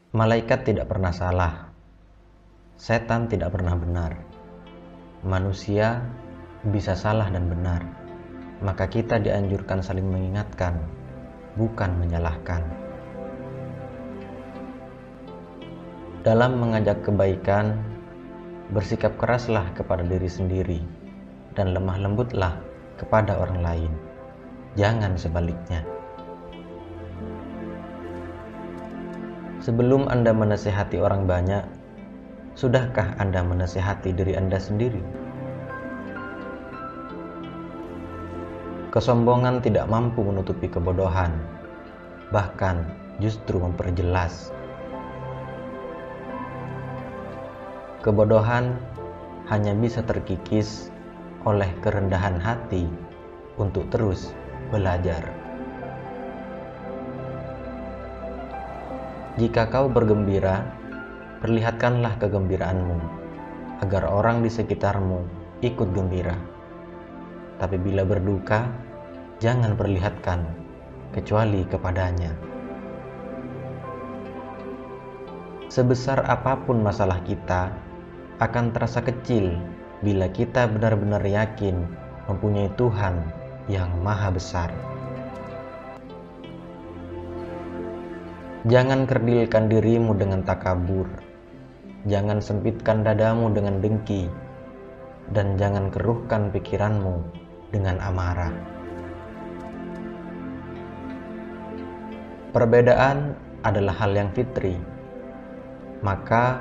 Malaikat tidak pernah salah, setan tidak pernah benar. Manusia bisa salah dan benar, maka kita dianjurkan saling mengingatkan, bukan menyalahkan. Dalam mengajak kebaikan, bersikap keraslah kepada diri sendiri dan lemah lembutlah kepada orang lain. Jangan sebaliknya. Sebelum Anda menasihati orang banyak, sudahkah Anda menasihati diri Anda sendiri? Kesombongan tidak mampu menutupi kebodohan, bahkan justru memperjelas. Kebodohan hanya bisa terkikis oleh kerendahan hati untuk terus belajar. Jika kau bergembira, perlihatkanlah kegembiraanmu, agar orang di sekitarmu ikut gembira. Tapi bila berduka, jangan perlihatkan, kecuali kepadanya. Sebesar apapun masalah kita, akan terasa kecil bila kita benar-benar yakin mempunyai Tuhan yang Maha Besar. Jangan kerdilkan dirimu dengan takabur, jangan sempitkan dadamu dengan dengki, dan jangan keruhkan pikiranmu dengan amarah. Perbedaan adalah hal yang fitri, maka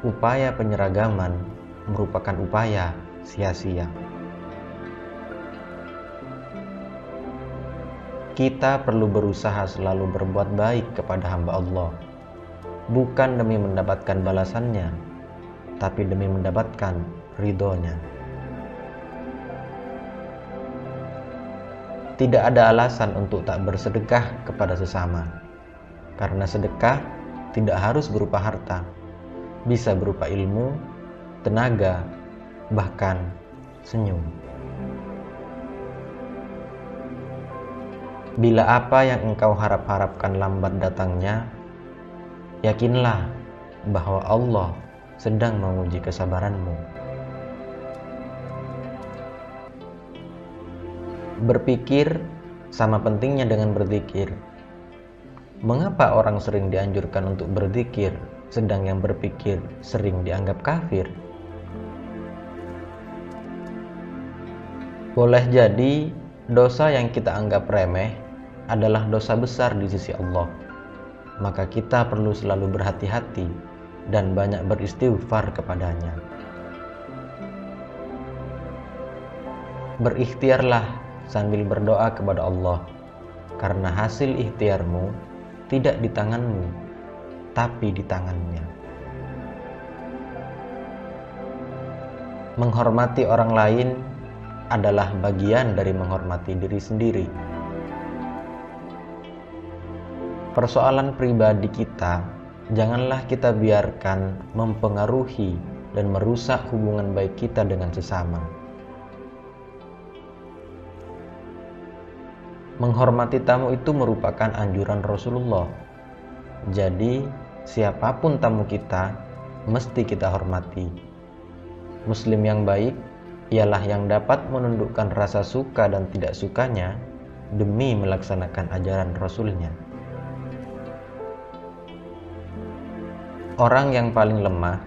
upaya penyeragaman merupakan upaya sia-sia. Kita perlu berusaha selalu berbuat baik kepada hamba Allah, bukan demi mendapatkan balasannya, tapi demi mendapatkan ridhonya. Tidak ada alasan untuk tak bersedekah kepada sesama, karena sedekah tidak harus berupa harta, bisa berupa ilmu, tenaga, bahkan senyum. Bila apa yang engkau harap-harapkan lambat datangnya, yakinlah bahwa Allah sedang menguji kesabaranmu. Berpikir sama pentingnya dengan berzikir. Mengapa orang sering dianjurkan untuk berzikir, sedang yang berpikir sering dianggap kafir? Boleh jadi dosa yang kita anggap remeh adalah dosa besar di sisi Allah. Maka kita perlu selalu berhati-hati dan banyak beristighfar kepadanya. Berikhtiarlah sambil berdoa kepada Allah, karena hasil ikhtiarmu tidak di tanganmu, tapi di tangannya. Menghormati orang lain adalah bagian dari menghormati diri sendiri. Persoalan pribadi kita, janganlah kita biarkan mempengaruhi dan merusak hubungan baik kita dengan sesama. Menghormati tamu itu merupakan anjuran Rasulullah. Jadi, siapapun tamu kita, mesti kita hormati. Muslim yang baik ialah yang dapat menundukkan rasa suka dan tidak sukanya demi melaksanakan ajaran Rasulnya. Orang yang paling lemah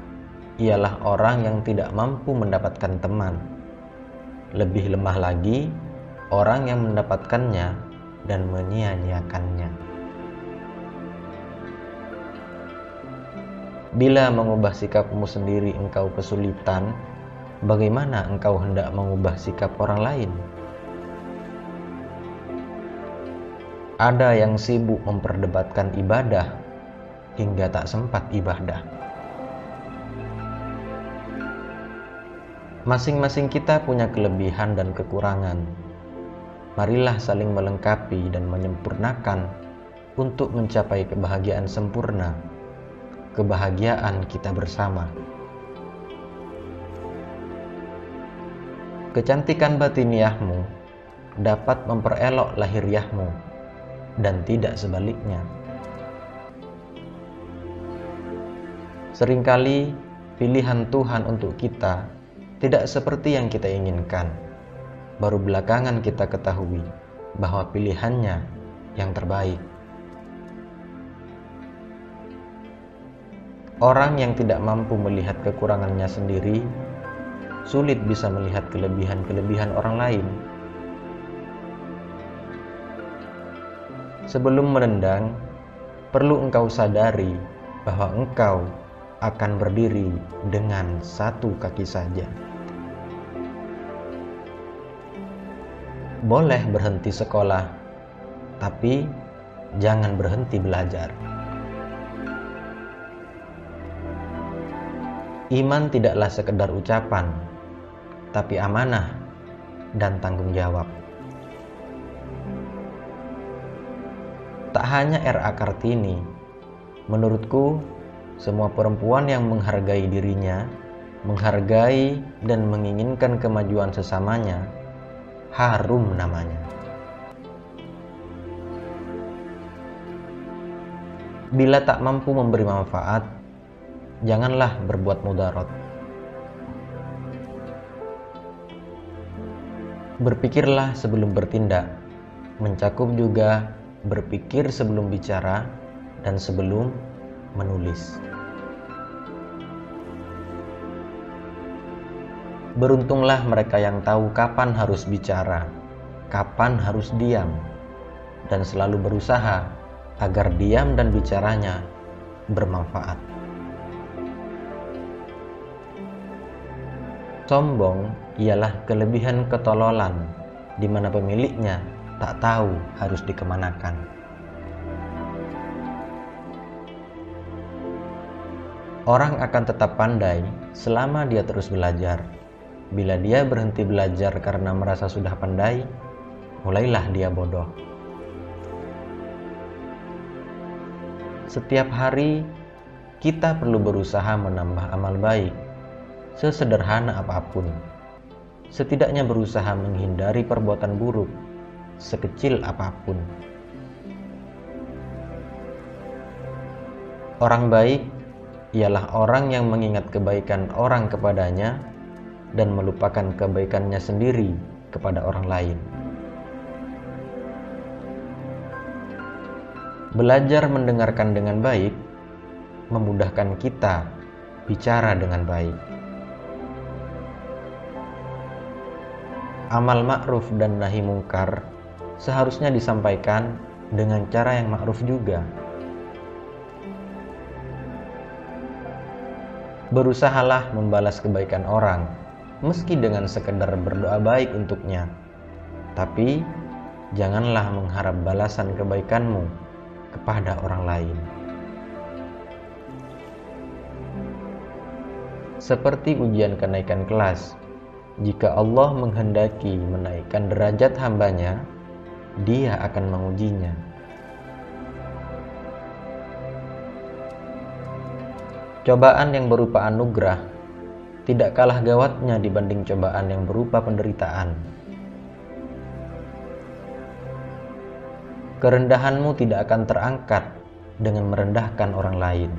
ialah orang yang tidak mampu mendapatkan teman. Lebih lemah lagi orang yang mendapatkannya dan menyia-nyiakannya. Bila mengubah sikapmu sendiri engkau kesulitan, bagaimana engkau hendak mengubah sikap orang lain? Ada yang sibuk memperdebatkan ibadah hingga tak sempat ibadah. Masing-masing kita punya kelebihan dan kekurangan. Marilah saling melengkapi dan menyempurnakan untuk mencapai kebahagiaan sempurna, kebahagiaan kita bersama. Kecantikan batiniahmu dapat memperelok lahiriahmu, dan tidak sebaliknya. Seringkali pilihan Tuhan untuk kita tidak seperti yang kita inginkan. Baru belakangan kita ketahui bahwa pilihannya yang terbaik. Orang yang tidak mampu melihat kekurangannya sendiri, sulit bisa melihat kelebihan-kelebihan orang lain. Sebelum menendang, perlu engkau sadari bahwa engkau akan berdiri dengan satu kaki saja. Boleh berhenti sekolah, tapi jangan berhenti belajar. Iman tidaklah sekedar ucapan, tapi amanah dan tanggung jawab. Tak hanya R.A. Kartini, menurutku semua perempuan yang menghargai dirinya, menghargai dan menginginkan kemajuan sesamanya, harum namanya. Bila tak mampu memberi manfaat, janganlah berbuat mudarat. Berpikirlah sebelum bertindak, mencakup juga berpikir sebelum bicara dan sebelum menulis. Beruntunglah mereka yang tahu kapan harus bicara, kapan harus diam, dan selalu berusaha agar diam dan bicaranya bermanfaat. Sombong ialah kelebihan ketololan di mana pemiliknya tak tahu harus dikemanakan. Orang akan tetap pandai selama dia terus belajar. Bila dia berhenti belajar karena merasa sudah pandai, mulailah dia bodoh. Setiap hari kita perlu berusaha menambah amal baik, sesederhana apapun. Setidaknya berusaha menghindari perbuatan buruk, sekecil apapun. Orang baik ialah orang yang mengingat kebaikan orang kepadanya dan melupakan kebaikannya sendiri kepada orang lain. Belajar mendengarkan dengan baik memudahkan kita bicara dengan baik. Amal ma'ruf dan nahi mungkar seharusnya disampaikan dengan cara yang ma'ruf juga. Berusahalah membalas kebaikan orang, meski dengan sekedar berdoa baik untuknya. Tapi janganlah mengharap balasan kebaikanmu kepada orang lain. Seperti ujian kenaikan kelas, jika Allah menghendaki menaikkan derajat hambanya, Dia akan mengujinya. Cobaan yang berupa anugerah tidak kalah gawatnya dibanding cobaan yang berupa penderitaan. Kerendahanmu tidak akan terangkat dengan merendahkan orang lain.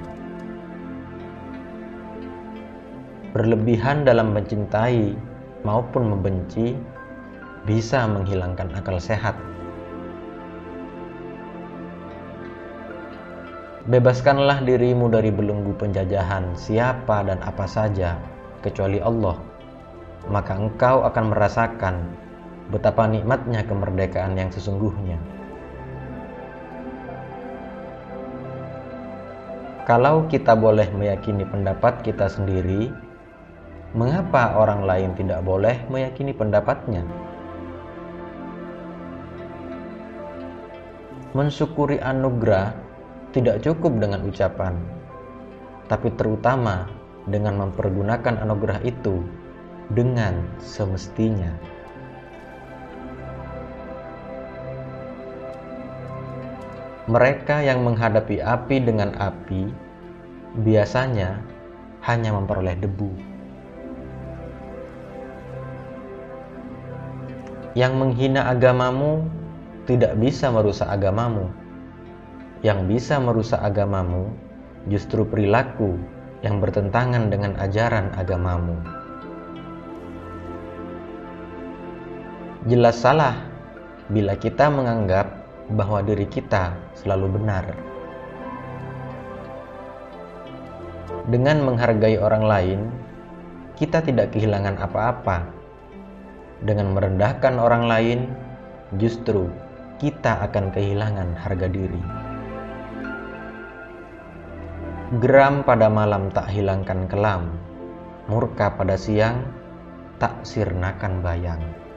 Berlebihan dalam mencintai maupun membenci bisa menghilangkan akal sehat. Bebaskanlah dirimu dari belenggu penjajahan siapa dan apa saja kecuali Allah, maka engkau akan merasakan betapa nikmatnya kemerdekaan yang sesungguhnya. Kalau kita boleh meyakini pendapat kita sendiri, mengapa orang lain tidak boleh meyakini pendapatnya? Mensyukuri anugerah tidak cukup dengan ucapan, tapi terutama dengan mempergunakan anugerah itu dengan semestinya. Mereka yang menghadapi api dengan api biasanya hanya memperoleh debu. Yang menghina agamamu tidak bisa merusak agamamu. Yang bisa merusak agamamu justru perilaku yang bertentangan dengan ajaran agamamu. Jelas salah bila kita menganggap bahwa diri kita selalu benar. Dengan menghargai orang lain, kita tidak kehilangan apa-apa. Dengan merendahkan orang lain, justru kita akan kehilangan harga diri. Geram pada malam tak hilangkan kelam, murka pada siang tak sirnakan bayang.